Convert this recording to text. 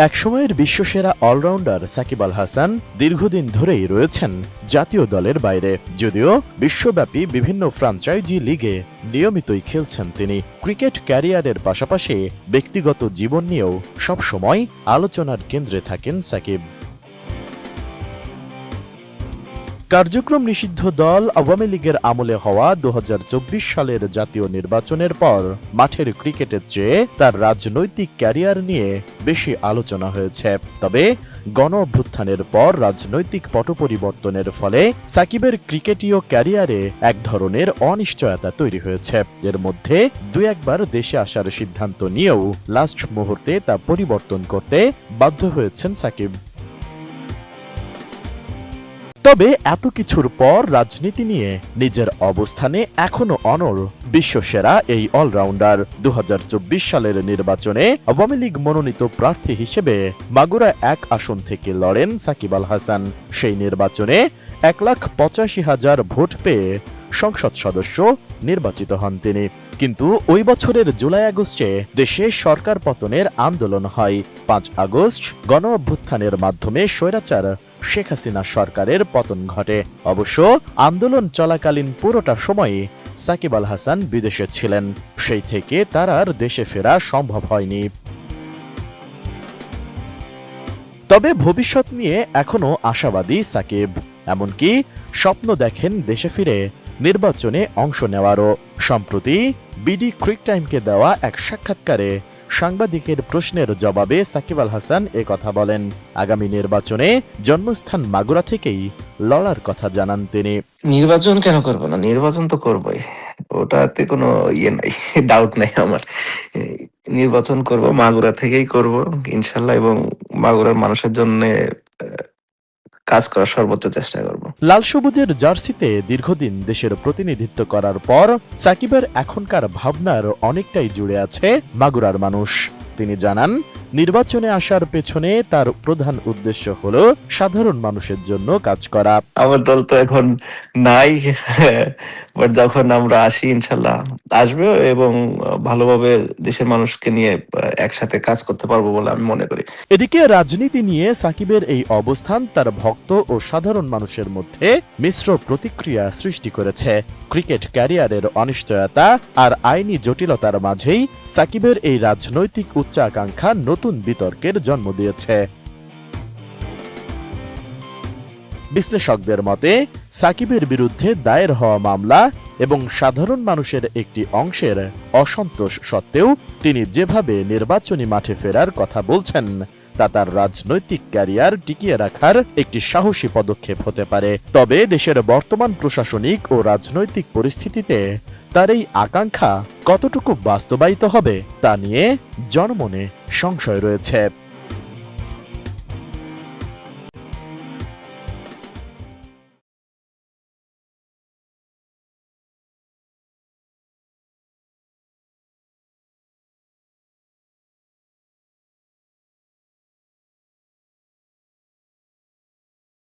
একসময়ের বিশ্বসেরা অলরাউন্ডার সাকিব আল হাসান দীর্ঘদিন ধরেই রয়েছেন জাতীয় দলের বাইরে। যদিও বিশ্বব্যাপী বিভিন্ন ফ্র্যাঞ্চাইজি লিগে নিয়মিতই খেলছেন তিনি। ক্রিকেট ক্যারিয়ারের পাশাপাশি ব্যক্তিগত জীবন নিয়েও সবসময় আলোচনার কেন্দ্রে থাকেন সাকিব। কার্যক্রম নিষিদ্ধ দল আওয়ামী লীগের আমলে হওয়া ২০২৪ সালের জাতীয় নির্বাচনের পর মাঠের ক্রিকেটের চেয়ে তার রাজনৈতিক ক্যারিয়ার নিয়ে বেশি আলোচনা হয়েছে। তবে গণ অভ্যুত্থানের পর রাজনৈতিক পট পরিবর্তনের ফলে সাকিবের ক্রিকেটীয় ক্যারিয়ারে এক ধরনের অনিশ্চয়তা তৈরি হয়েছে। এর মধ্যে দুই একবার দেশে আসার সিদ্ধান্ত নিয়েও লাস্ট মুহূর্তে তা পরিবর্তন করতে বাধ্য হয়েছেন সাকিব। তবে এত কিছুর পর রাজনীতি নিয়ে নিজের অবস্থানে এখনো অনড় বিশ্বসেরা এই অলরাউন্ডার। ২০২৪ সালের নির্বাচনে আওয়ামী লীগ মনোনীত প্রার্থী হিসেবে মাগুরা ১ আসন থেকে লড়েন সাকিব আল হাসান। সেই নির্বাচনে ১,৮৫,০০০ ভোট পেয়ে সংসদ সদস্য নির্বাচিত হন তিনি। কিন্তু ওই বছরের জুলাই আগস্টে দেশে সরকার পতনের আন্দোলন হয়। ৫ আগস্ট গণ অভ্যুত্থানের মাধ্যমে স্বৈরাচার শেখ হাসিনা সরকারের পতন ঘটে। অবশ্য আন্দোলন চলাকালীন পুরোটা সময়ই সাকিব আল হাসান বিদেশে ছিলেন। সেই থেকে তার আর দেশে ফেরা সম্ভব হয়নি। তবে ভবিষ্যৎ নিয়ে এখনো আশাবাদী সাকিব। এমনকি স্বপ্ন দেখেন দেশে ফিরে নির্বাচনে অংশ নেওয়ারও। সম্প্রতি বিডি ক্রিক টাইমকে দেওয়া এক সাক্ষাৎকারে সাংবাদিকের প্রশ্নের জবাবে সাকিব আল হাসান কথা বলেন। আগামী নির্বাচনে জন্মস্থান মাগুরা থেকেই লড়ার কথা জানান তিনি। নির্বাচন কেন করবো না, নির্বাচন তো করবোই, ওটাতে কোনো নাই, ডাউট নাই আমার। নির্বাচন করব, মাগুরা থেকেই করব ইনশাল্লাহ, এবং মাগুরার মানুষের জন্য কাজ করার সর্বোচ্চ চেষ্টা করব। লাল সবুজের জার্সিতে দীর্ঘদিন দেশের প্রতিনিধিত্ব করার পর সাকিবের এখনকার ভাবনার অনেকটাই জুড়ে আছে মাগুরার মানুষ। তিনি জানান, নির্বাচনে আসার পেছনে তার প্রধান উদ্দেশ্য হলো সাধারণ মানুষের জন্য কাজ করা। আমার দল তো এখন নাই, বাট যখন আমরা আসি ইনশাল্লাহ আসবে, এবং ভালোভাবে দেশের মানুষকে নিয়ে একসাথে কাজ করতে পারবো বলে আমি মনে করি। এদিকে রাজনীতি নিয়ে সাকিবের এই অবস্থান তার ভক্ত ও সাধারণ মানুষের মধ্যে মিশ্র প্রতিক্রিয়া সৃষ্টি করেছে। ক্রিকেট ক্যারিয়ারের অনিশ্চয়তা আর আইনি জটিলতার মাঝেই সাকিবের এই রাজনৈতিক উচ্চাকাঙ্ক্ষা নতুন বিতর্কের জন্ম দিয়েছে। বিশ্লেষকদের মতে সাকিবের বিরুদ্ধে দায়ের হওয়া মামলা এবং সাধারণ মানুষের একটি অংশের অসন্তোষ সত্ত্বেও তিনি যেভাবে নির্বাচনী মাঠে ফেরার কথা বলছেন তা তার রাজনৈতিক ক্যারিয়ার টিকিয়ে রাখার একটি সাহসী পদক্ষেপ হতে পারে। তবে দেশের বর্তমান প্রশাসনিক ও রাজনৈতিক পরিস্থিতিতে তার এই আকাঙ্ক্ষা কতটুকু বাস্তবায়িত হবে তা নিয়ে জনমনে সংশয় রয়েছে।